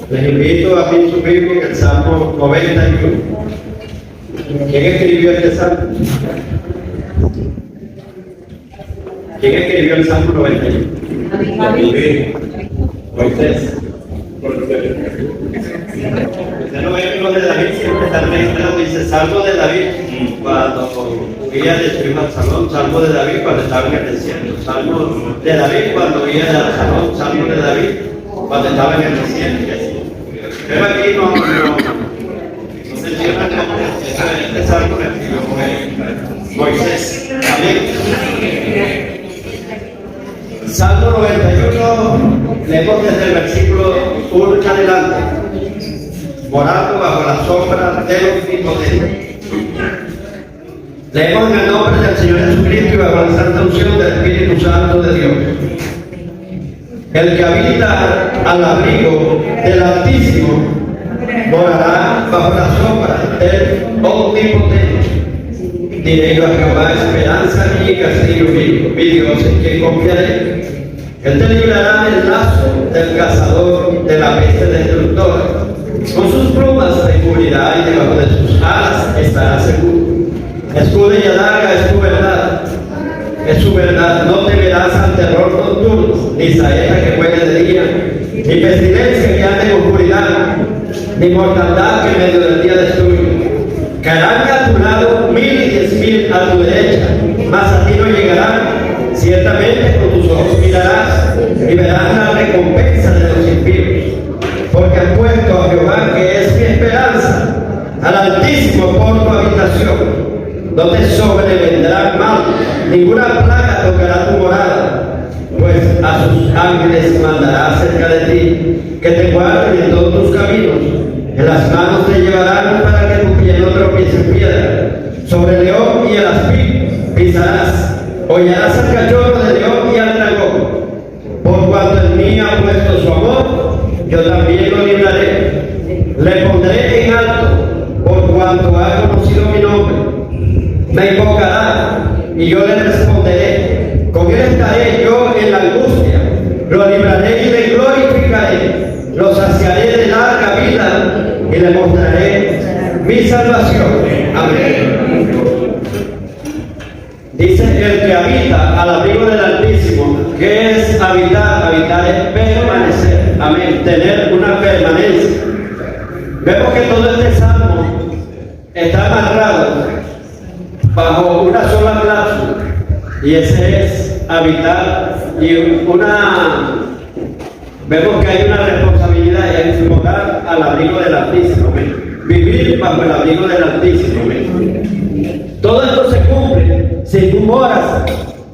Les invito a abrir su Biblia en el Salmo 91. ¿Quién escribió este salmo? ¿Quién escribió el Salmo 91? Moisés. Usted no ve que los de David siempre están registrados, dice Salmo de David cuando huía de Absalón, Salmo de David cuando estaba en el desierto, Salmo de David cuando huía de Absalón, Salmo de David cuando estaba en el desierto. Pero aquí no menciona como este salmo que escribió Moisés. Amén. Salmo 91, leemos desde el versículo 1 en adelante. Morando bajo la sombra de los omnipotentes. Leemos en el nombre del Señor Jesucristo y bajo la santa unción del Espíritu Santo de Dios. El que habita al abrigo del Altísimo morará bajo la sombra del Omnipotente. Diré yo a Jehová, esperanza mía y castillo mío, mi Dios en quien confiaré. Él te librará del lazo del cazador, de la peste destructora. Con sus plumas te cubrirá y debajo de sus alas estarás seguro. Escudo y adarga es tu verdad. Es su verdad, no temerás al terror nocturno, ni saeta que huele de día, ni pestilencia que ande en oscuridad, ni mortandad que en medio del día destruye. Caerán a tu lado 1000 y 10.000 a tu derecha, mas a ti no llegarán. Ciertamente con tus ojos mirarás y verás la recompensa de los impíos. Porque han puesto a Jehová, que es mi esperanza, al Altísimo por tu habitación. No te sobrevendrá mal, ninguna plaga tocará tu morada, pues a sus ángeles mandará acerca de ti, que te guarden en todos tus caminos. En las manos te llevarán para que tu pie no tropiece en piedra. Sobre el león y el aspid pisarás, hollarás al cachorro del león y al dragón. Por cuanto en mí ha puesto su amor, yo también lo libraré. Le pondré en alto, por cuanto ha conocido mi nombre. Me invocará y yo le responderé. Con él estaré yo en la angustia. Lo libraré y le glorificaré. Lo saciaré de larga vida y le mostraré mi salvación. Amén. Dice el que habita al abrigo del Altísimo. ¿Qué es habitar? Habitar es permanecer. Amén. Tener una permanencia. Vemos que todo este salmo está amarrado bajo una sola cláusula, y ese es habitar. Y vemos que hay una responsabilidad, y es morar al abrigo del Altísimo, vivir bajo el abrigo del Altísimo. Todo esto se cumple si tú moras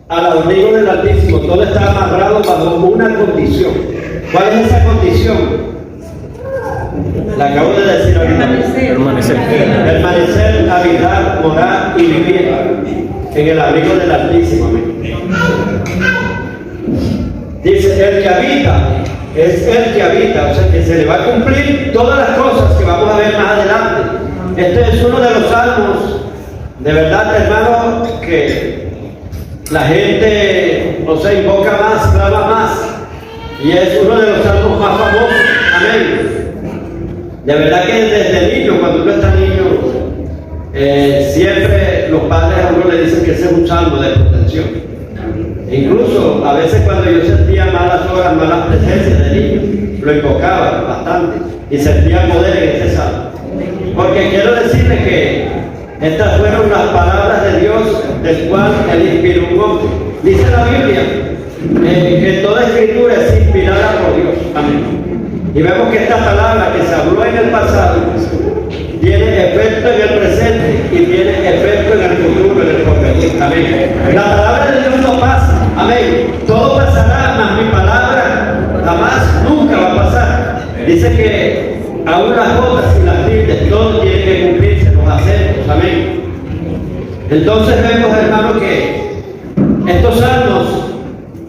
al abrigo del Altísimo. Todo está amarrado bajo una condición. ¿Cuál es esa condición? La acabo de decir ahorita. Permanecer, habitar, morar y vivir en el abrigo del Altísimo. Dice, el que habita, es el que habita, o sea que se le va a cumplir todas las cosas que vamos a ver más adelante. Este es uno de los salmos, de verdad, hermano, que la gente, o sea, invoca más, clama más, y es uno de los salmos más famosos. Amén. De verdad que desde niño, cuando uno está niño, siempre los padres a uno le dicen que ese es un salmo de protección. E incluso a veces cuando yo sentía malas horas, malas presencias de niño, lo invocaba bastante y sentía poder en ese salmo. Porque quiero decirles que estas fueron las palabras de Dios, del cual Él inspiró un hombre. Dice la Biblia que toda escritura es inspirada por Dios. Amén. Y vemos que esta palabra que se habló en el pasado tiene efecto en el presente y tiene efecto en el futuro, en el porvenir. Amén. La palabra de Dios no pasa. Amén. Todo pasará, mas mi palabra jamás, nunca va a pasar. Dice que aún las gotas y las tildes, todo tiene que cumplirse, los acentos. Amén. Entonces vemos, hermano, que estos salmos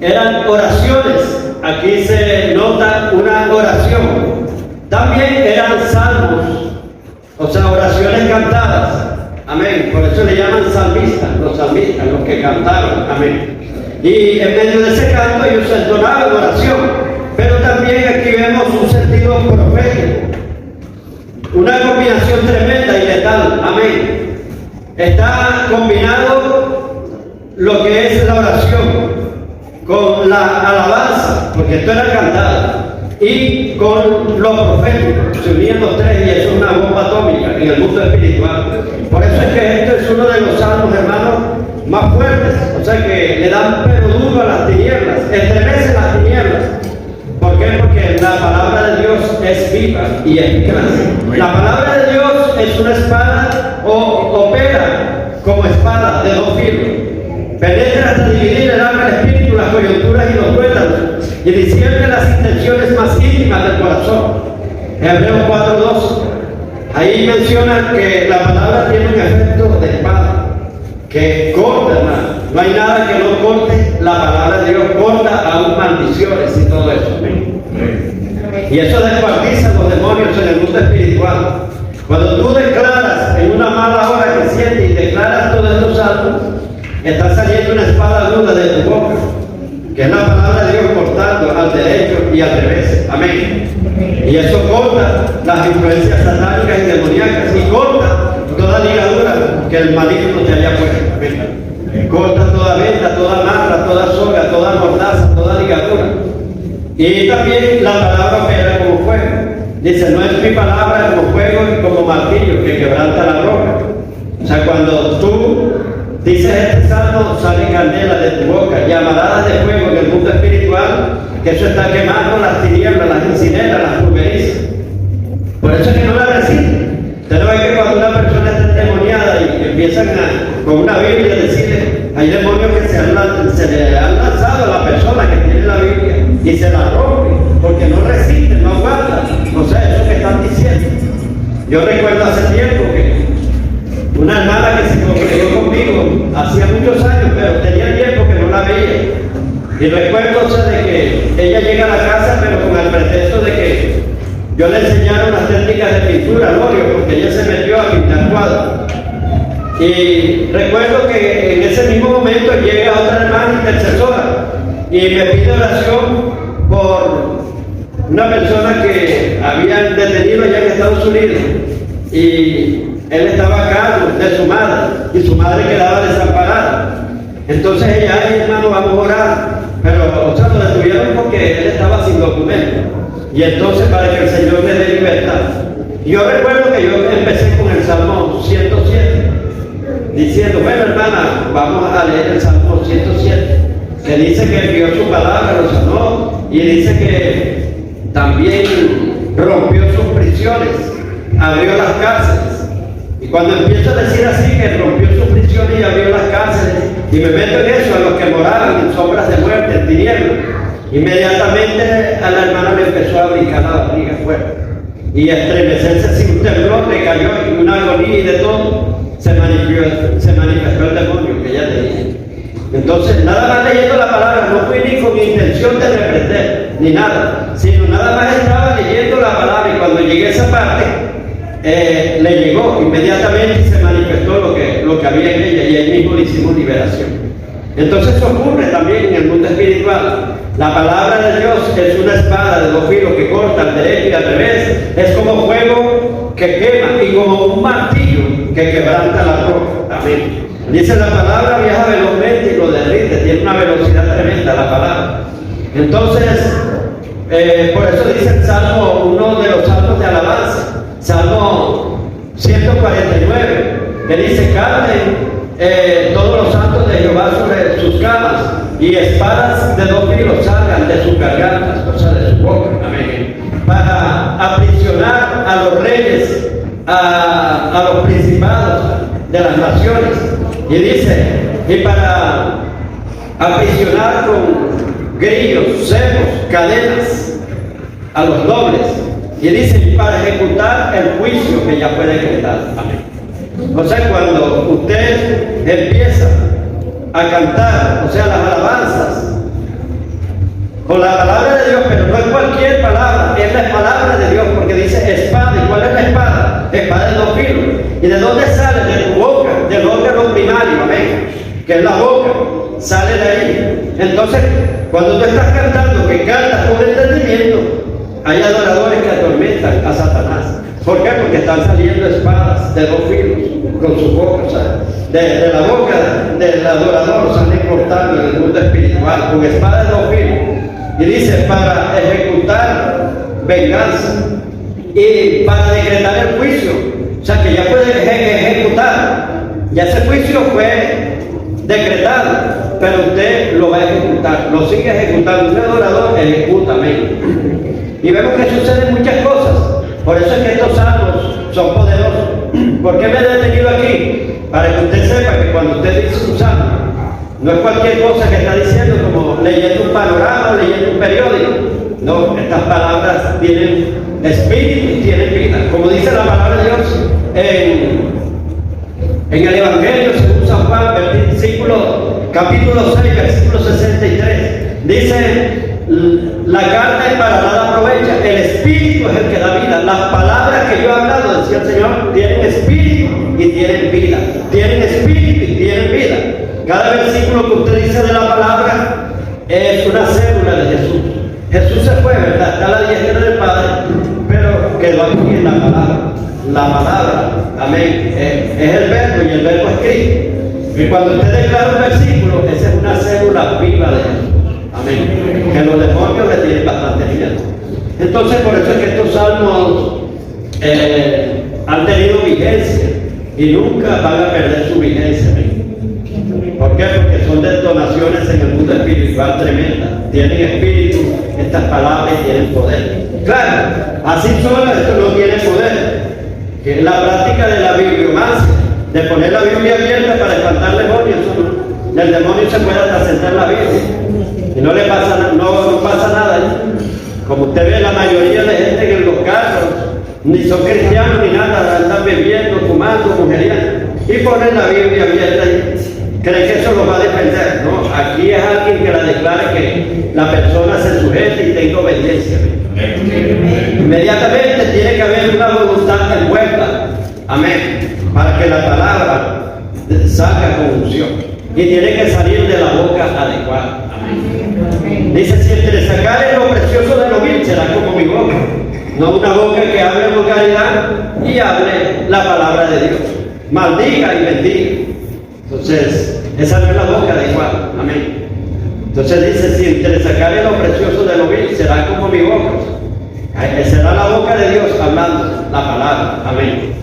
eran oraciones. Aquí se nota una oración. También eran salmos, o sea, oraciones cantadas. Amén. Por eso le llaman salmistas, los que cantaron. Amén. Y en medio de ese canto ellos entonaban oración. pero también aquí vemos un sentido profético, una combinación tremenda y letal. Amén. Está combinado lo que es la oración con la alabanza, porque esto era cantado, y con lo profético. Se unían los tres y eso es una bomba atómica en el mundo espiritual. Por eso es que esto es uno de los salmos, hermanos, más fuertes. O sea que le dan pero duro a las tinieblas, estremece las tinieblas. ¿Por qué? Porque la palabra de Dios es viva y eficaz. La palabra de Dios es una espada o opera como espada de dos filos. Penetra hasta dividir el alma, el espíritu, las coyunturas y los tuétanos, y discierne las intenciones más íntimas del corazón. Hebreos 4:2. Ahí menciona que la palabra tiene un efecto de espada, que corta, hermano. No hay nada que no corte la palabra de Dios, corta aún maldiciones y todo eso. Y eso descuartiza los demonios en el mundo espiritual. Cuando tú declaras en una mala hora que sientes y declaras todos estos salmos, está saliendo una espada aguda de tu boca, que es la palabra de Dios cortando al derecho y al revés. Amén. Y eso corta las influencias satánicas y demoníacas y corta toda ligadura que el maligno te haya puesto. Amén. Corta toda venda, toda amarra, toda soga, toda mordaza, toda ligadura. Y también la palabra opera como fuego. Dice, no es mi palabra como fuego y como martillo que quebranta la roca. O sea, cuando tú dices este salmo, sale candela de tu boca, llamaradas de fuego en el mundo espiritual, que eso está quemando las tinieblas, las incineras, las pulverizas. Por eso es que no la resisten. Usted no ve que cuando una persona está endemoniada y empiezan con una Biblia a decirle, hay demonios que se le han lanzado a la persona que tiene la Biblia y se la rompen, porque no resisten, no aguantan. O sea, eso que están diciendo. Yo recuerdo hace tiempo que una hermana que se congregó conmigo hacía muchos años, pero tenía tiempo que no la veía. Y recuerdo, o sea, de que ella llega a la casa, pero con el pretexto de que yo le enseñara unas técnicas de pintura al óleo, porque ella se metió a pintar cuadros. Y recuerdo que en ese mismo momento llega otra hermana intercesora y me pide oración por una persona que habían detenido allá en Estados Unidos. Y él estaba a cargo de su madre y su madre quedaba desamparada. Entonces ella, ay hermano, vamos a orar. Pero, o sea, lo detuvieron porque él estaba sin documento. Y entonces para que el Señor le dé libertad. Y yo recuerdo que yo empecé con el Salmo 107, diciendo, bueno hermana, vamos a leer el Salmo 107, que dice que envió su palabra, lo sanó, y dice que también rompió sus prisiones, abrió las cárceles. Y cuando empiezo a decir así, que rompió sus prisiones y abrió las cárceles, y me meto en eso, a los que moraban en sombras de muerte, en tinieblas, inmediatamente a la hermana le empezó a brincar la barriga fuerte. Y estremecerse así, un temblor le cayó, y una agonía y de todo, se manifestó el demonio que ella tenía. Entonces, nada más leyendo la palabra, no fui ni con intención de reprender, ni nada, sino nada más estaba leyendo la palabra, y cuando llegué a esa parte, le llegó inmediatamente y se manifestó lo que había en ella, y ahí mismo le hicimos liberación. Entonces eso ocurre también en el mundo espiritual. La palabra de Dios es una espada de dos filos que corta al derecho y al revés. Es como fuego que quema y como un martillo que quebranta la roca. Amén. Dice la palabra, viaja velozmente y lo derrite. Tiene una velocidad tremenda la palabra. Entonces, por eso dice el Salmo, uno de los salmos de alabanza, Salmo 149, que dice, canten todos los santos de Jehová sobre sus camas, y espadas de dos filos salgan de sus gargantas, o sea, de su boca. Amén. Para aprisionar a los reyes, a los principados de las naciones. Y dice, y para aprisionar con grillos, cebos, cadenas a los nobles. Y dice, para ejecutar el juicio que ya fue decretado. Amén. O sea, cuando usted empieza a cantar, o sea, las alabanzas, con la palabra de Dios, pero no es cualquier palabra, es la palabra de Dios, porque dice espada. ¿Y cuál es la espada? Espada de dos filos. ¿Y de dónde sale? De tu boca, del órgano primario, amén, que es la boca, sale de ahí. Entonces, Cuando tú estás cantando, que cantas con entendimiento, hay adoradores que atormentan a Satanás. ¿Por qué? Porque están saliendo espadas de dos filos con su boca, o sea, de la boca del adorador salen cortando en el mundo espiritual con espadas de dos filos. Y dice, para ejecutar venganza y para decretar el juicio. O sea, que ya puede ejecutar. Ya ese juicio fue decretado, pero usted lo va a ejecutar, lo sigue ejecutando. Un adorador ejecuta, amén. Y vemos que suceden muchas cosas. Por eso es que estos salmos son poderosos. ¿Por qué me he detenido aquí? Para que usted sepa que cuando usted dice un salmo, no es cualquier cosa que está diciendo como leyendo un panorama o leyendo un periódico. No, estas palabras tienen espíritu y tienen vida. Como dice la palabra de Dios en el Evangelio según San Juan, capítulo 6, versículo 63. Dice, la carne para nada aprovecha, el espíritu es el que da vida. Las palabras que yo he hablado, decía el Señor, tienen espíritu y tienen vida. Tienen espíritu y tienen vida. Cada versículo que usted dice de la palabra es una célula de Jesús. Jesús se fue, ¿verdad? Está a la diestra del Padre, pero quedó aquí en la palabra. La palabra, amén, es el verbo y el verbo es Cristo. Y cuando usted declara un versículo, esa es una célula viva de Jesús. Amén. Que los demonios le tienen bastante miedo. Entonces, por eso es que estos salmos han tenido vigencia y nunca van a perder su vigencia. ¿Por qué? Porque son detonaciones en el mundo espiritual tremendas. Tienen espíritu, estas palabras tienen poder. Claro, así solo esto no tiene poder. Que la práctica de la bibliomancia, de poner la Biblia abierta para espantar demonios, el demonio se puede hasta sentar en la Biblia y no le pasa, no pasa nada. Como usted ve, la mayoría de gente en los carros ni son cristianos ni nada, están bebiendo, fumando, mujeriando y ponen la Biblia abierta y creen que eso los va a defender. No, aquí es alguien que la declara que la persona se sujete y tenga obediencia. Inmediatamente tiene que haber una voluntad envuelta, amén, para que la palabra salga con unción y tiene que salir de la boca adecuada, amén. Dice, si entre sacar lo precioso de lo vil será como mi boca, no una boca que hable vulgaridad y hable la palabra de Dios, maldiga y bendiga. Entonces, esa no es la boca adecuada, amén. Entonces dice, si entre sacarle lo precioso de lo vil será como mi boca. Será la boca de Dios hablando la palabra, amén.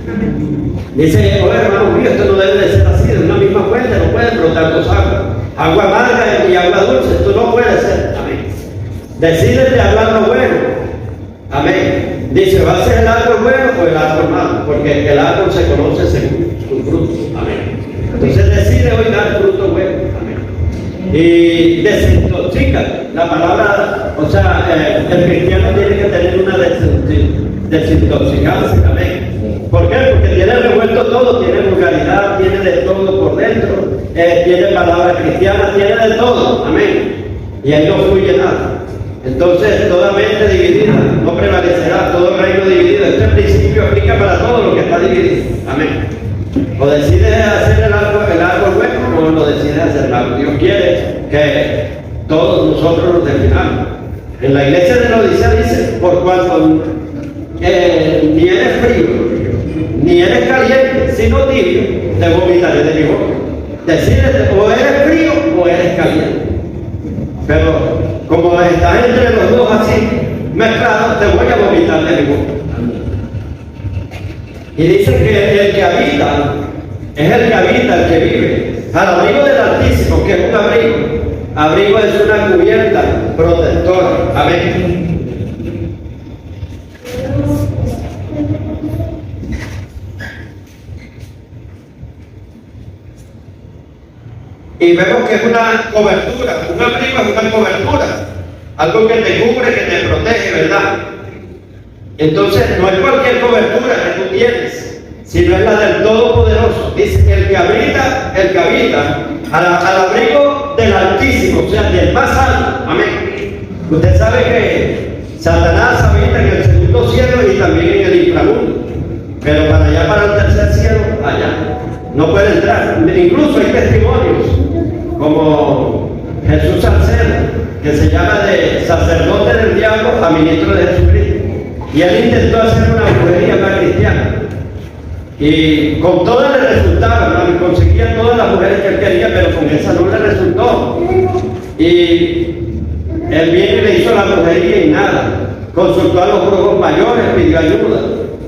Dice, oye hermano mío, esto no debe de ser así, de una misma fuente no puede brotar dos aguas. Agua amarga y agua dulce, esto no puede ser, amén. Decídete hablar lo bueno, amén. Dice, ¿va a ser el árbol bueno o el árbol malo? Porque el árbol se conoce según sus frutos, amén. Entonces decide hoy dar fruto bueno, amén. Y desintoxica la palabra, o sea, el cristiano tiene que tener una desintoxicación, amén. ¿Por qué? Porque tiene revuelto todo, tiene vulgaridad, tiene de todo por dentro, tiene palabras cristianas, tiene de todo, amén. Y ahí no fluye nada. Entonces, toda mente dividida no prevalecerá, todo reino dividido. Este principio aplica para todo lo que está dividido, amén. O decides hacer el árbol bueno o lo decides hacer mal. Dios quiere que todos nosotros nos definamos. En la iglesia de la Odisea dice, por cuanto ni eres frío, ni eres caliente, sino tibio, te vomitaré de mi boca. Decídete, o eres frío o eres caliente. Pero como estás entre los dos así mezclados, te voy a vomitar de mi boca. Y dice que el que habita es el que habita, el que vive al abrigo del Altísimo, que es un abrigo. Abrigo es una cubierta protectora, amén. Y vemos que es una cobertura, un abrigo es una cobertura, algo que te cubre, que te protege, ¿verdad? Entonces no es cualquier cobertura que tú tienes, sino es la del Todopoderoso. Dice que el que habita al abrigo del Altísimo, o sea, del más alto, amén. Usted sabe que Satanás habita en el segundo cielo y también en el inframundo, pero para allá, para el tercer cielo, allá no puede entrar. Incluso hay testimonios como Jesús Salcedo, que se llama de sacerdote del diablo a ministro de Jesucristo. Y él intentó hacer una brujería más cristiana. Y con todas le resultaba, ¿no? Y conseguía todas las mujeres que él quería, pero con esa no le resultó. Y él viene y le hizo la brujería y nada. Consultó a los brujos mayores, pidió ayuda.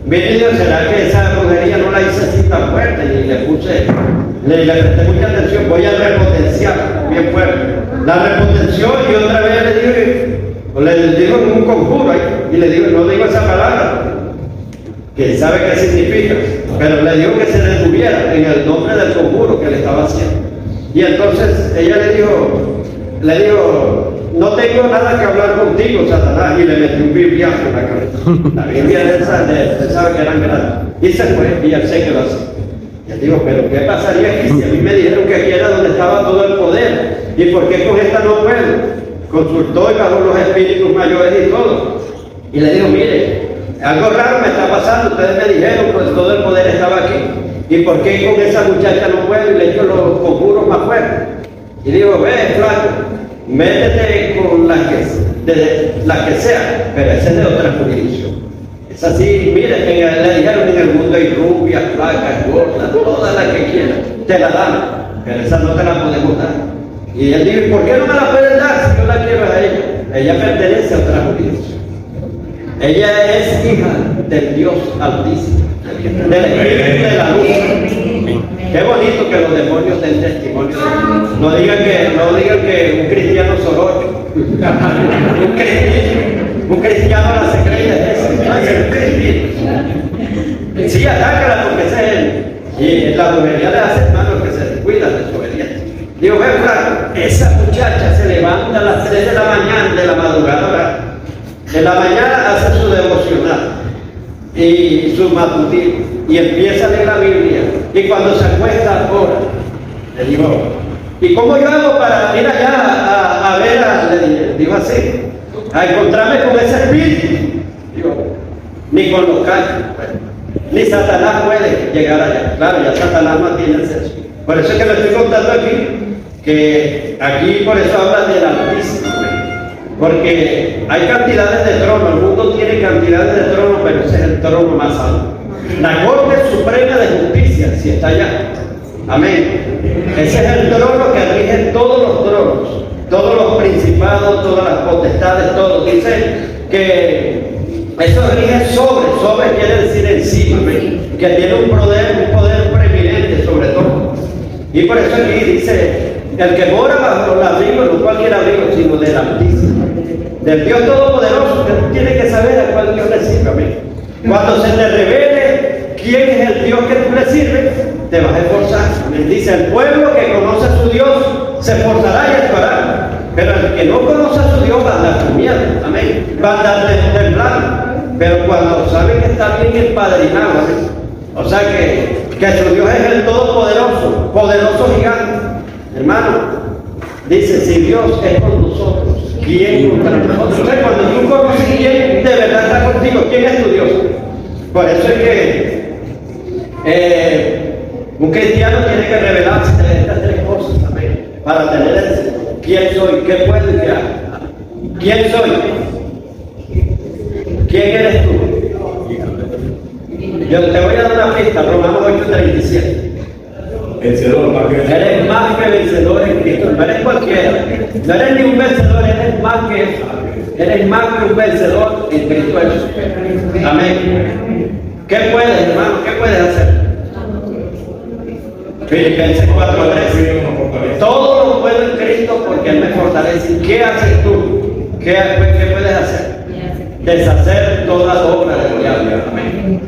Viene y dijo, ¿será que esa brujería no la hice así tan fuerte? Y le presté mucha atención, voy a repotenciar bien fuerte. La repotenció y otra vez le digo en un conjuro ahí, y le digo, no digo esa palabra, que sabe qué significa, pero le dijo que se detuviera en el nombre del conjuro que le estaba haciendo. Y entonces ella le dijo, no tengo nada que hablar contigo, Satanás, y le metió un bibliazo en la cabeza. La Biblia de esas, usted sabe que eran grandes. Y se fue, y él se quedó así. Yo digo, pero ¿qué pasaría aquí si a mí me dijeron que aquí era donde estaba todo el poder? ¿Y por qué con esta no puedo? Consultó y bajó los espíritus mayores y todo. Y le digo, mire, algo raro me está pasando, ustedes me dijeron, pues todo el poder estaba aquí. ¿Y por qué con esa muchacha no puedo? Y le echo los conjuros más fuertes. Y digo, ve, flaco, métete con las que sea, pero esa es de otra jurisdicción. Es así, mire, le dijeron en el mundo hay rubias, flacas, gordas, todas las que quieran, te la dan, pero esa no te la podemos dar. Y él dijo, ¿por qué no me la pueden dar si yo la quiero a ella? Ella pertenece a otra jurisdicción. Ella es hija del Dios Altísimo, del Espíritu de la Luz. Qué bonito que los demonios den testimonio. No digan que un cristiano sorocho. Un cristiano a la secreta es ese. Sí, atácala porque ese es él. Y la brujería le hace hermanos que se descuidan de su obediencia. Digo, ve, claro, esa muchacha se levanta a las 3 de la mañana, de la madrugada. De la mañana hace su devocional y su matutino y empieza a leer la Biblia. Y cuando se acuesta, ora. Le digo, ¿y cómo yo hago para ir allá a ver le digo así, a encontrarme con ese espíritu? Digo, ni con los callos, ni Satanás puede llegar allá. Claro, ya Satanás no tiene acceso. Por eso es que le estoy contando aquí, que aquí por eso habla del Altísimo. Porque hay cantidades de tronos, el mundo tiene cantidades de tronos, pero ese es el trono más alto. La Corte Suprema de Justicia, si está allá. Amén. Ese es el trono que rige todos los tronos, todos los principados, todas las potestades, todo. Dice que eso rige sobre quiere decir encima, ¿ven? Que tiene un poder preeminente sobre todo. Y por eso aquí dice, el que mora bajo el abrigo, no cualquier abrigo, sino del Altísimo, del Dios Todopoderoso. Usted tiene que saber a cuál Dios le sirve. Amén. Cuando se te revele quién es el Dios que tú le sirves, te vas a esforzar. Amén. Dice, el pueblo que conoce a su Dios se esforzará y actuará. Pero el que no conoce a su Dios va a andar con miedo. Amén. Va a andar temblando. Pero cuando sabe que está bien empadrinado, amén. O sea que su Dios es el Todopoderoso, poderoso gigante. Hermano, dice, si Dios es con nosotros, ¿quién contra nosotros? Entonces, cuando tú conoces quién de verdad está contigo, ¿quién es tu Dios? Por eso es que un cristiano tiene que revelarse de estas tres cosas también, para tener quién soy, qué puedo y qué hago. ¿Quién soy? ¿Quién eres tú? Yo te voy a dar una pista, Romanos 8:37. Vencedor, más que vencedor. Eres más que vencedor en Cristo. No eres cualquiera. No eres ni un vencedor, eres más que eso. Eres más que un vencedor en Cristo Jesús. Amén. ¿Qué puedes, hermano? ¿Qué puedes hacer? Filipenses 4:13. Todo lo puedo en Cristo porque Él me fortalece. ¿Qué haces tú? ¿Qué puedes hacer? Deshacer toda obra del diablo. Amén.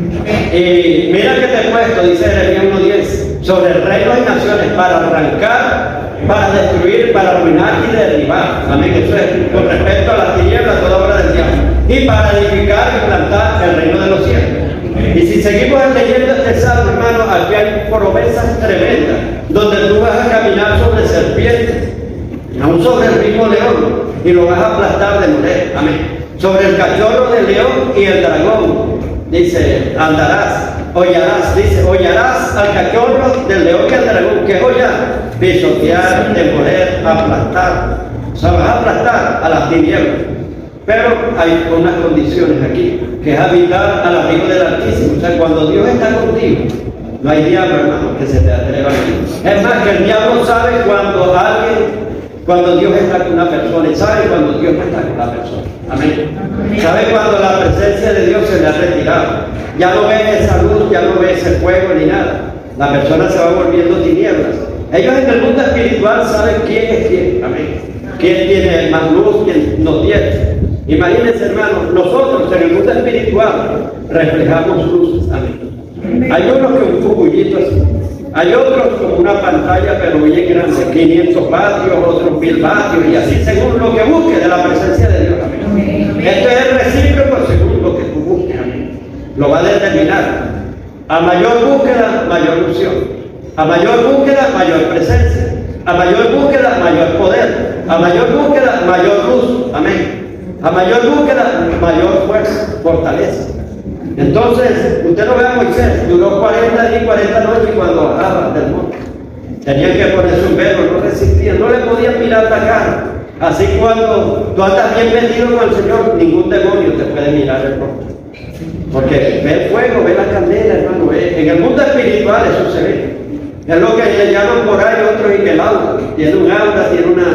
Y mira que te he puesto, dice Jeremías 1:10, sobre reinos y naciones, para arrancar, para destruir, para arruinar y derribar. Amén. Eso es con respecto a la tiniebla, toda obra del diablo. Y para edificar y plantar el reino de los cielos. Y si seguimos leyendo este salmo, hermano, aquí hay promesas tremendas, donde tú vas a caminar sobre serpientes, aún sobre el mismo león, y lo vas a aplastar de moler. Amén. Sobre el cachorro del león y el dragón, dice, andarás, hollarás, dice, hollarás al cachorro del león y al dragón. ¿Qué hollar? Pisotear, demoler, aplastar. O sea, vas a aplastar a las tinieblas. Pero hay unas condiciones aquí, que es habitar al abrigo del Altísimo. O sea, cuando Dios está contigo, no hay diablo, hermano, que se te atreva a ti. Es más, que el diablo sabe cuando Dios está con una persona, y sabe cuando Dios no está con la persona. Amén. Sabe cuando la presencia de Dios se le ha retirado. Ya no ve esa luz, ya no ve ese fuego ni nada. La persona se va volviendo tinieblas. Ellos en el mundo espiritual saben quién es quién. Amén. Quién tiene más luz, quién no tiene. Imagínense, hermanos, nosotros en el mundo espiritual reflejamos luces. Amén. Hay unos que un cucullito así. Hay otros con una pantalla pero bien grande, 500 vatios, otros 1000 vatios, y así según lo que busque de la presencia de Dios. Amén. Esto es recíproco según lo que tú busques. Amén. Lo va a determinar. A mayor búsqueda, mayor unción. A mayor búsqueda, mayor presencia. A mayor búsqueda, mayor poder. A mayor búsqueda, mayor luz. Amén. A mayor búsqueda, mayor fuerza, fortaleza. Entonces, usted no ve a Moisés, duró 40 días y 40 noches cuando bajaba del monte. Tenían que ponerse un velo, no resistían, no le podían mirar la cara. Así cuando tú andas bien metido con el Señor, ningún demonio te puede mirar el rostro. Porque ve el fuego, ve la candela, hermano. En el mundo espiritual eso se ve. Es lo que le llaman por ahí otros y que el aura. Tiene un aura, tiene una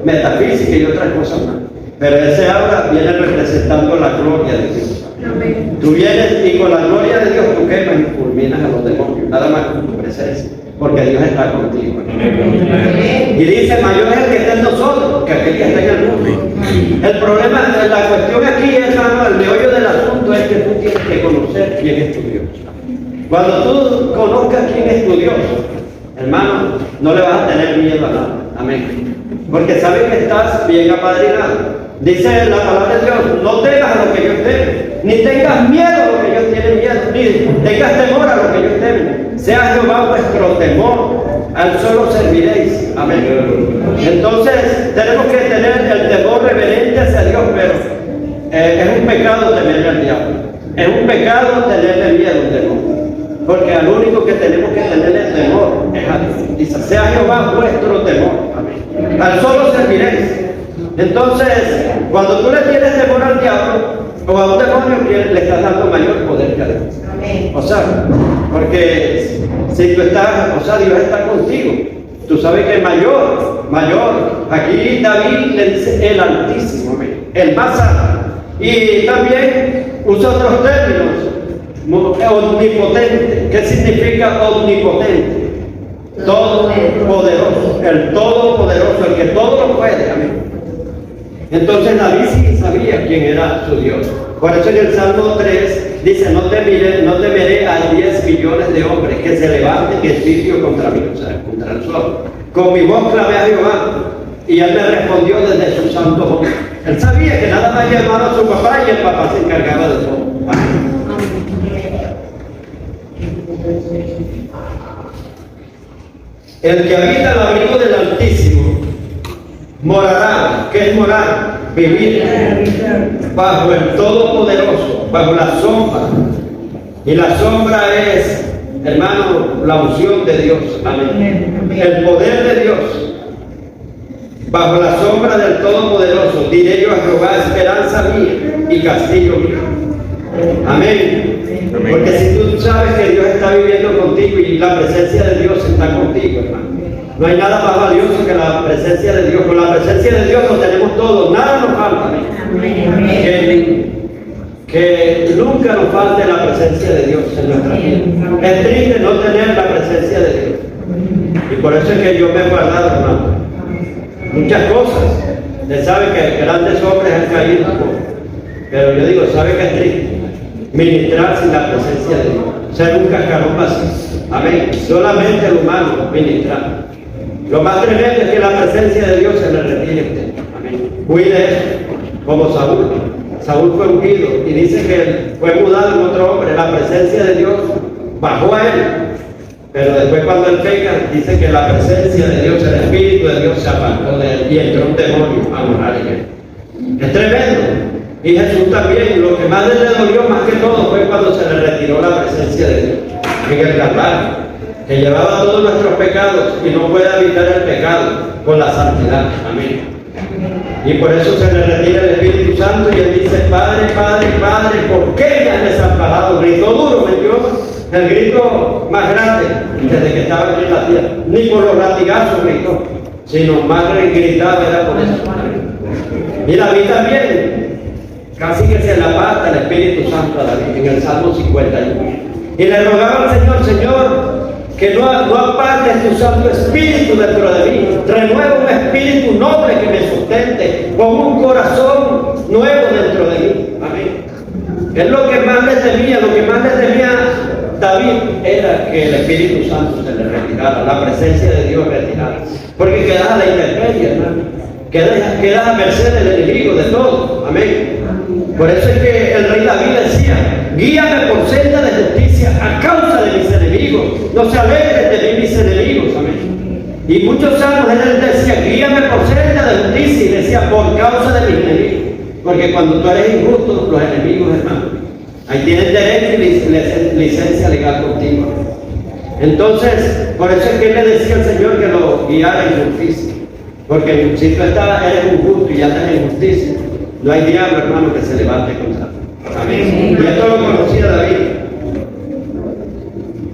metafísica y otras cosas más. Pero ese aura viene representando la gloria de Dios. Amén. Tú vienes y con la gloria de Dios tú quemas y fulminas a los demonios, nada más con tu presencia, porque Dios está contigo. Amén. Y dice, mayor es el que está en nosotros que aquel que está en el mundo. El problema, la cuestión aquí es, hermano, el meollo del asunto es que tú tienes que conocer quién es tu Dios. Cuando tú conozcas quién es tu Dios, hermano, no le vas a tener miedo a nada. Amén. Porque sabes que estás bien apadrinado. Dice la palabra de Dios, no temas a lo que ellos temen, ni tengas miedo a lo que ellos tienen miedo, ni tengas temor a lo que ellos temen. Sea Jehová vuestro temor, al solo serviréis. Amén. Entonces, tenemos que tener el temor reverente hacia Dios, pero es un pecado temerle al diablo. Es un pecado tenerle miedo al temor. Porque al único que tenemos que tenerle temor es a Dios. Dice, sea Jehová vuestro temor. Amén. Al solo serviréis. Entonces, cuando tú le tienes temor al diablo o a un demonio, le estás dando mayor poder que a Dios. Amén. O sea, porque si tú estás, o sea, Dios está contigo. Tú sabes que mayor, aquí David le dice el Altísimo, amén, el más santo. Y también usa otros términos, omnipotente. ¿Qué significa omnipotente? Todopoderoso, el todopoderoso, el que todo lo puede, amén. Entonces David sí sabía quién era su Dios. Por eso en el Salmo 3 dice, no temeré a 10 millones de hombres que se levanten en sitio contra mí, o sea, contra el sol. Con mi voz clamé a Jehová y él me respondió desde su santo monte. Él sabía que nada más llamaba a su papá y el papá se encargaba de todo. Amén. El que habita al abrigo del Altísimo morará. ¿Qué es morar? Vivir bajo el Todopoderoso, bajo la sombra. Y la sombra es, hermano, la unción de Dios. Amén. El poder de Dios. Bajo la sombra del Todopoderoso diré yo a Jehová, esperanza mía y castillo mío. Amén. Porque si tú sabes que Dios está viviendo contigo y la presencia de Dios está contigo, hermano, no hay nada más valioso que la presencia de Dios. Con la presencia de Dios lo tenemos todo, nada nos falta. Amén. Que nunca nos falte la presencia de Dios en nuestra vida. Es triste no tener la presencia de Dios. Y por eso es que yo me he guardado, hermano, muchas cosas. Usted sabe que grandes hombres han caído, pero yo digo, ¿sabe qué es triste? Ministrar sin la presencia de Dios. Ser un cascarón vacío. Amén. Solamente el humano ministrar. Lo más tremendo es que la presencia de Dios se le retire a usted. Amén. Cuide eso. Como Saúl. Saúl fue ungido y dice que fue mudado en otro hombre. La presencia de Dios bajó a él. Pero después cuando él peca, dice que la presencia de Dios, el Espíritu de Dios se apartó de él y entró un demonio a morar en él. Es tremendo. Y Jesús también, lo que más le dolió más que todo fue cuando se le retiró la presencia de Dios en el Calvario, que llevaba todos nuestros pecados y no puede evitar el pecado con la santidad. Amén. Y por eso se le retira el Espíritu Santo y él dice, Padre, Padre, Padre, ¿por qué me has desamparado? Gritó duro, metió el grito más grande desde que estaba aquí en la tierra. Ni por los latigazos gritó, sino más gritaba era por eso. Y David también, casi que se la aparta el Espíritu Santo a David en el Salmo 51. Y le rogaba al Señor, Señor, que no apartes tu Santo Espíritu dentro de mí. Renueva un espíritu noble que me sustente. Pon un corazón nuevo dentro de mí. Amén. Es lo que más le temía, David era que el Espíritu Santo se le retirara, la presencia de Dios retirara. Porque quedas a la intemperie, hermano. Quedas a merced del enemigo, de todo. Amén. Por eso es que el rey David decía, guíame por senda de justicia a causa de mis enemigos. No se alegren de mí mis enemigos. Amén. Y muchos salmos él decía, guíame por senda de justicia. Y decía, por causa de mis enemigos. Porque cuando tú eres injusto, los enemigos, hermano, ahí tienen derecho y licencia legal contigo. Entonces, por eso es que él le decía al Señor que lo guiara en justicia. Porque si tú eres injusto y andas en justicia, no hay diablo, hermano, que se levante contra ti. Amén. Y esto lo conocía David.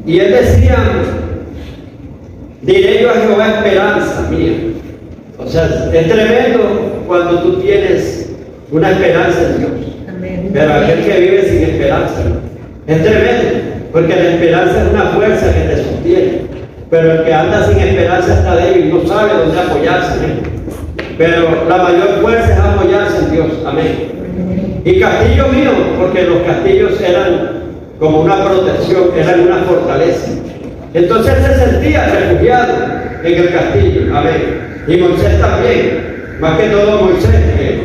Y él decía, diré yo a Jehová esperanza mía. O sea, es tremendo cuando tú tienes una esperanza en Dios. Amén. Pero aquel que vive sin esperanza, es tremendo, porque la esperanza es una fuerza que te sostiene. Pero el que anda sin esperanza está débil, no sabe dónde apoyarse. Amén. Pero la mayor fuerza es apoyarse en Dios. Amén. Y castillo mío, porque los castillos eran como una protección, eran una fortaleza. Entonces él se sentía refugiado en el castillo. Amén. Y Moisés también. Más que todo Moisés,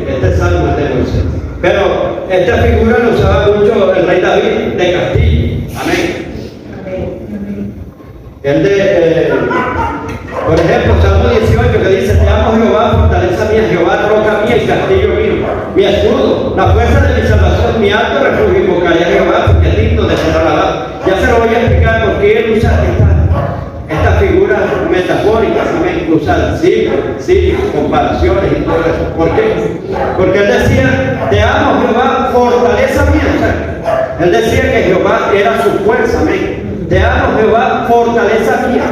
este salmo es de Moisés. Pero esta figura lo usaba mucho el rey David de castillo. Amén. El por ejemplo, Salmo 18 que dice, te amo Jehová, fortaleza mía, Jehová, roca mía y castillo mío, mi escudo, la fuerza de mi salvación, mi alto refugio, invocaré a Jehová, porque es digno de ser alabado. Ya se lo voy a explicar por qué él usa estas figuras metafóricas, también usa sí, comparaciones y todo eso. ¿Por qué? Porque él decía, te amo Jehová, fortaleza mía. O sea, él decía que Jehová era su fuerza, amén. Te amo Jehová, fortaleza mía,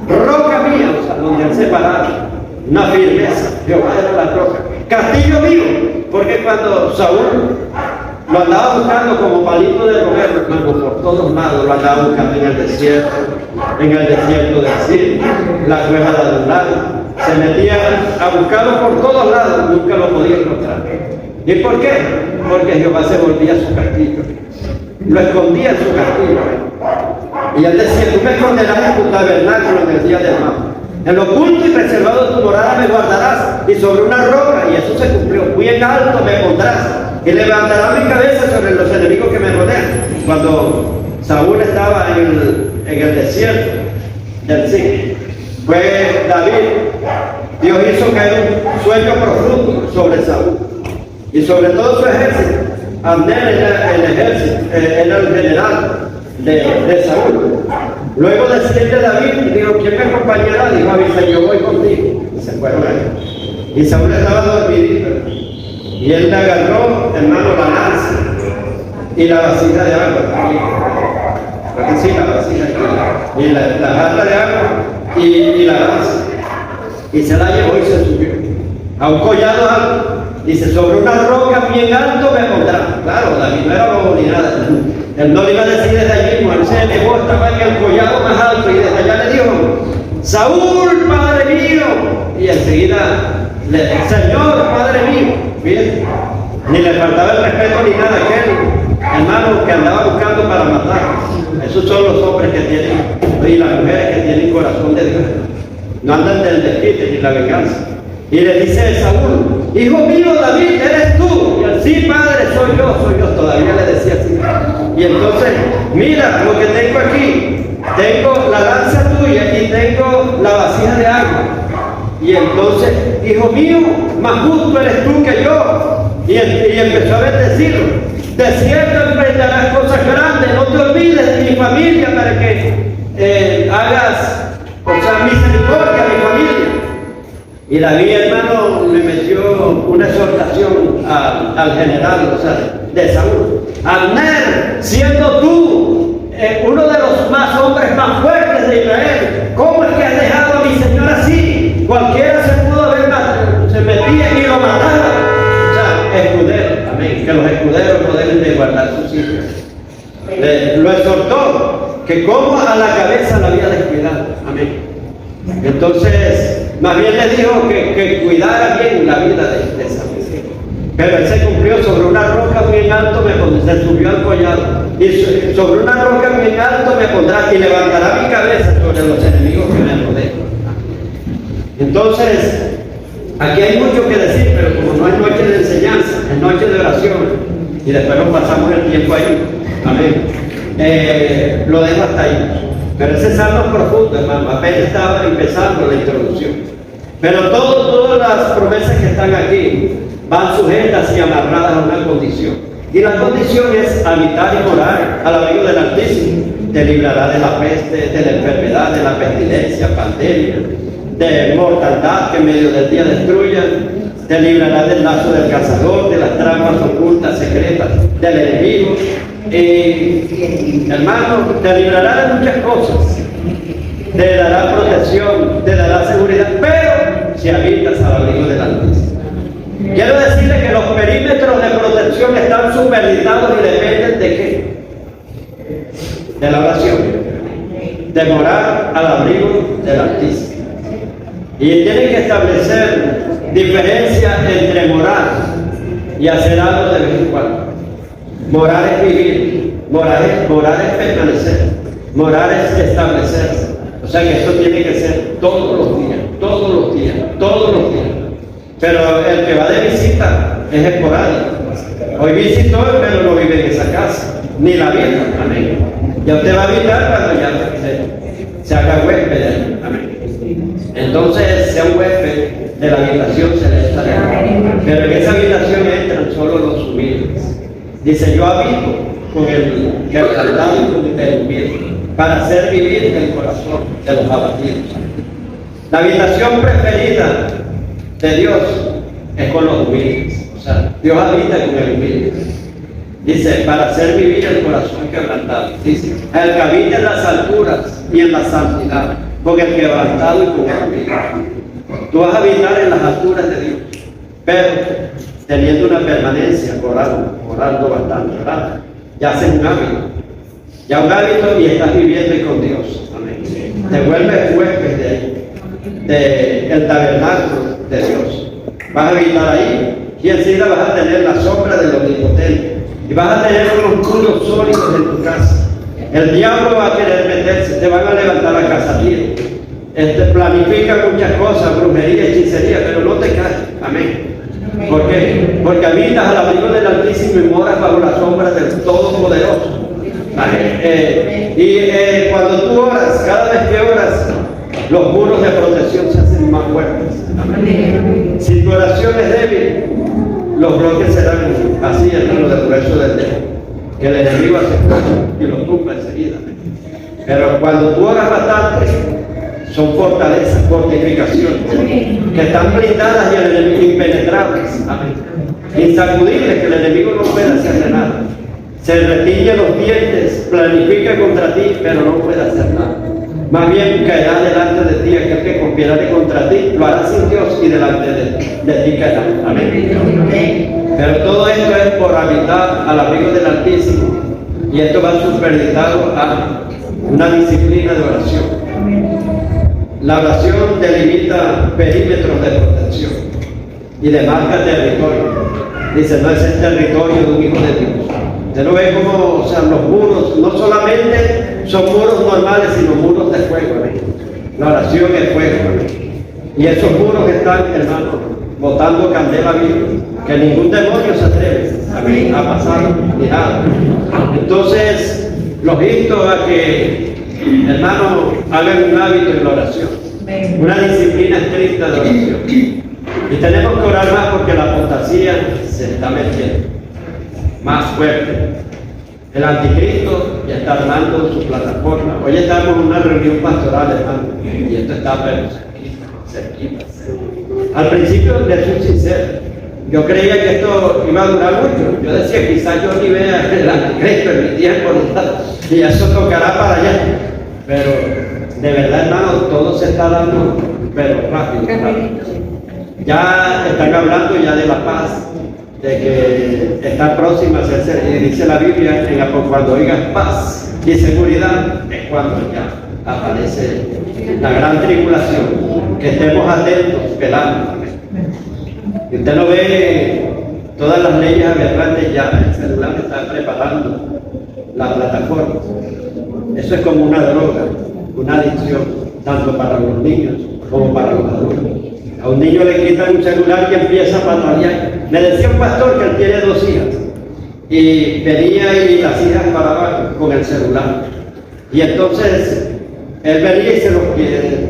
roca mía, o sea, donde él se paraba, una firmeza. Jehová era la roca. Castillo mío, porque cuando Saúl lo andaba buscando como palito de roer, hermano, por todos lados, lo andaba buscando en el desierto de Sir, la cueva de Adullam. Se metía a buscarlo por todos lados, nunca lo podía encontrar. ¿Y por qué? Porque Jehová se volvía su castillo, lo escondía en su castillo. Y él decía, tú me esconderás en tu tabernáculo en el día del mal. En lo oculto y reservado de tu morada me guardarás, y sobre una roca, y eso se cumplió, muy en alto me pondrás, y levantará mi cabeza sobre los enemigos que me rodean. Cuando Saúl estaba en el desierto del Zin, fue David, Dios hizo caer un sueño profundo sobre Saúl y sobre todo su ejército. Abner era el ejército, era el general de Saúl. Luego desciende David y dijo, ¿quién me acompañará? Dijo Abisai, yo voy contigo. Y se fueron ahí. Y Saúl estaba dormidito. Y él le agarró, hermano, la lanza y la vasija de agua también. Porque sí, la vasija de agua. Y la jarra de agua y la lanza. Y se la llevó y se subió a un collado alto. Dice, sobre una roca bien alto me pondrá. Claro, David no era lobo ni nada. Él no le iba a decir desde allí, él se elevó, estaba en el collado más alto y desde allá le dijo, Saúl, padre mío. Y enseguida le dijo, Señor, padre mío. Bien, ni le faltaba el respeto ni nada a aquel hermano que andaba buscando para matar. Esos son los hombres que tienen, y las mujeres que tienen corazón de Dios. No andan del desquite ni la venganza. Y le dice Saúl, hijo mío David, eres tú. Y él, sí, padre, soy yo, todavía le decía así. Y entonces, mira lo que tengo aquí, tengo la lanza tuya y tengo la vasija de agua. Y entonces, hijo mío, más justo eres tú que yo. Y empezó a bendecirlo. De cierto enfrentarás cosas grandes, no te olvides de mi familia para que hagas, o sea, misericordia a mi familia. Y David, hermano, le metió hizo una exhortación al general, o sea, de Saúl. Abner, siendo tú uno de los más hombres más fuertes de Israel, ¿cómo es que has dejado a mi señor así? Cualquiera se pudo haber matado, se metía y lo mataba. O sea, escudero, amén, que los escuderos no deben de guardar sus hijos. Lo exhortó, que como a la cabeza la había descuidado, amén. Entonces, más bien le dijo que cuidara bien la vida de esa mujer. Pero él se cumplió: sobre una roca muy en alto me pondrá. Se subió al collado y sobre una roca muy en alto me pondrá y levantará mi cabeza sobre los enemigos que me rodean. Entonces, aquí hay mucho que decir, pero como no es noche de enseñanza, es noche de oración, y después nos pasamos el tiempo ahí, amén, lo dejo hasta ahí. Pero ese salmo es profundo, hermano, apenas estaba empezando la introducción. Pero todas las promesas que están aquí van sujetas y amarradas a una condición. Y la condición es habitar y morar al abrigo del Altísimo. Te librará de la peste, de la enfermedad, de la pestilencia, pandemia, de mortandad que en medio del día destruyan. Te librará del lazo del cazador, de las trampas ocultas, secretas, del enemigo. Hermano, te librará de muchas cosas. Te dará protección, te dará seguridad, pero si habitas al abrigo del Altísimo. Quiero decirle que los perímetros de protección están supeditados y dependen de qué? De la oración, de morar al abrigo del Altísimo. Y tienen que establecer diferencia entre morar y hacer algo de vez en cuando. Morar es vivir, morar es permanecer, morar es establecerse. O sea que esto tiene que ser todos los días, todos los días, todos los días. Pero el que va de visita es esporádico. Hoy visitó, pero no vive en esa casa, ni la vida, amén. Ya usted va a habitar cuando ya se haga huésped ahí, amén. Entonces, sea un huésped de la habitación celestial. Pero en esa habitación entran solo los humildes. Dice: yo habito con el quebrantado y con el humilde, para hacer vivir el corazón de los abatidos. La habitación preferida de Dios es con los humildes. O sea, Dios habita con el humilde. Dice: para hacer vivir el corazón quebrantado. Dice: el que habita en las alturas y en la santidad, con el quebrantado y con el humilde. Tú vas a habitar en las alturas de Dios, pero teniendo una permanencia, orando bastante, ¿verdad? Ya haces un hábito. Ya un hábito y estás viviendo con Dios. Amén. Te vuelves huésped del tabernáculo de Dios. Vas a habitar ahí y enseguida vas a tener la sombra del Omnipotente. Y vas a tener unos muros sólidos en tu casa. El diablo va a querer meterse, te van a levantar la casa bien. Planifica muchas cosas, brujería, hechicería, pero no te caes. Amén. ¿Por qué? Porque habitas al abrigo del Altísimo y moras bajo la sombra del Todopoderoso. Cuando tú oras, cada vez que oras, los muros de protección se hacen más fuertes. Amén. Si tu oración es débil, los bloques serán así, hermano, del grueso del dedo, que el enemigo hace fuerza y los tumba enseguida. Pero cuando tú oras bastante, son fortalezas, fortificaciones, que están blindadas y el enemigo impenetrables. Amén. Insacudibles, que el enemigo no puede hacer nada. Se retiñe los dientes, planifica contra ti, pero no puede hacer nada. Más bien caerá delante de ti aquel que conspirare contra ti, lo hará sin Dios y delante de ti caerá. Amén. Pero todo esto es por habitar al abrigo del Altísimo, y esto va supeditado a una disciplina de oración. La oración delimita perímetros de protección y demarca territorio. Dice: no es el territorio de un hijo de Dios. Usted no ve cómo, o sea, los muros no solamente son muros normales, sino muros de fuego. ¿Amén? La oración es fuego. ¿Amén? Y esos muros están, hermanos, botando candela viva, que ningún demonio se atreve, ¿amén?, a pasar ni nada. Entonces, los insto a que, hermanos, hagan un hábito en la oración, una disciplina estricta de oración. Y tenemos que orar más porque la apostasía se está metiendo más fuerte. El anticristo ya está armando su plataforma. Hoy estamos en una reunión pastoral, hermano, y esto está pero cerquita. Al principio le soy sincero, yo creía que esto iba a durar mucho. Yo decía, quizás yo ni vea el anticristo en mi tiempo, ¿no? Y eso tocará para allá. Pero de verdad, hermano, todo se está dando, pero rápido. Ya están hablando ya de la paz, de que está próxima a hacerse, y dice la Biblia, cuando oigan paz y seguridad, es cuando ya aparece la gran tribulación. Que estemos atentos, pelando. Y usted no ve todas las leyes aberrantes ya, el celular está preparando la plataforma. Eso es como una droga, una adicción, tanto para los niños como para los adultos. A un niño le quitan un celular y empieza a patalear. Me decía un pastor que él tiene 2 hijas y venía y las hijas paraban con el celular. Y entonces él venía y se los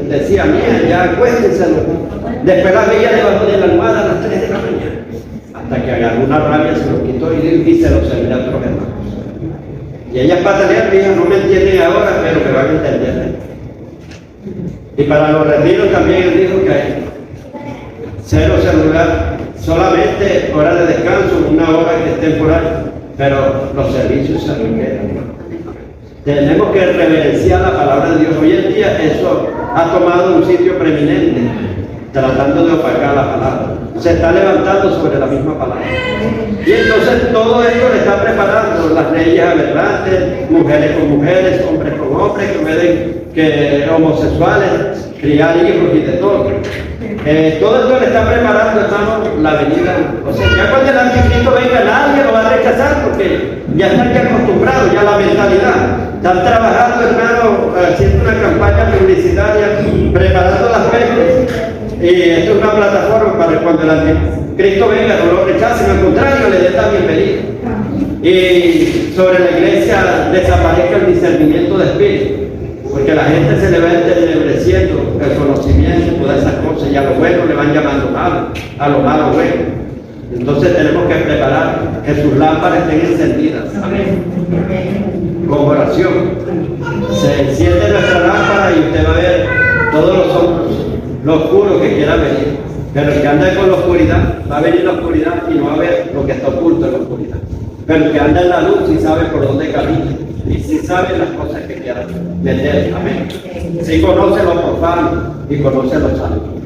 decía, mía, ya acuéstenselo. Después las veía debajo de la almohada a las 3 de la mañana. Hasta que agarró una rabia, se los quitó y se los servía a otros hermanos. Y ellas patalean, hijas, no me entienden ahora, pero me van a entender. Y para los retiros también él dijo que cero celular, solamente hora de descanso, 1 hora que es temporal, pero los servicios se requieren. Tenemos que reverenciar la palabra de Dios. Hoy en día eso ha tomado un sitio preeminente, tratando de opacar la palabra. Se está levantando sobre la misma palabra. Y entonces todo esto le está preparando las leyes aberrantes, mujeres con mujeres, hombres con hombres, que homosexuales, criar hijos y de todo. Todo esto le está preparando, hermano, la venida. O sea, ya cuando el anticristo venga, nadie lo va a rechazar porque ya están acostumbrados, ya la mentalidad. Están trabajando, hermano, haciendo una campaña publicitaria, preparando las mentes. Y esto es una plataforma para que cuando el anticristo venga no lo rechacen, al contrario, le den la bienvenida. Y sobre la iglesia desaparezca el discernimiento de espíritu. Porque la gente se le va entenebreciendo el conocimiento, todas esas cosas, y a lo bueno le van llamando malo, a lo malo bueno. Entonces tenemos que preparar que sus lámparas estén encendidas. Amén. Con oración. Se enciende nuestra lámpara y usted va a ver todos los hombros, lo oscuro que quiera venir. Pero el que anda con la oscuridad, va a venir la oscuridad y no va a ver lo que está oculto en la oscuridad. Pero el que anda en la luz sí sabe por dónde camina. Y si sabe las cosas que quiera meter, amén. Si conoce lo profano y conoce lo santo.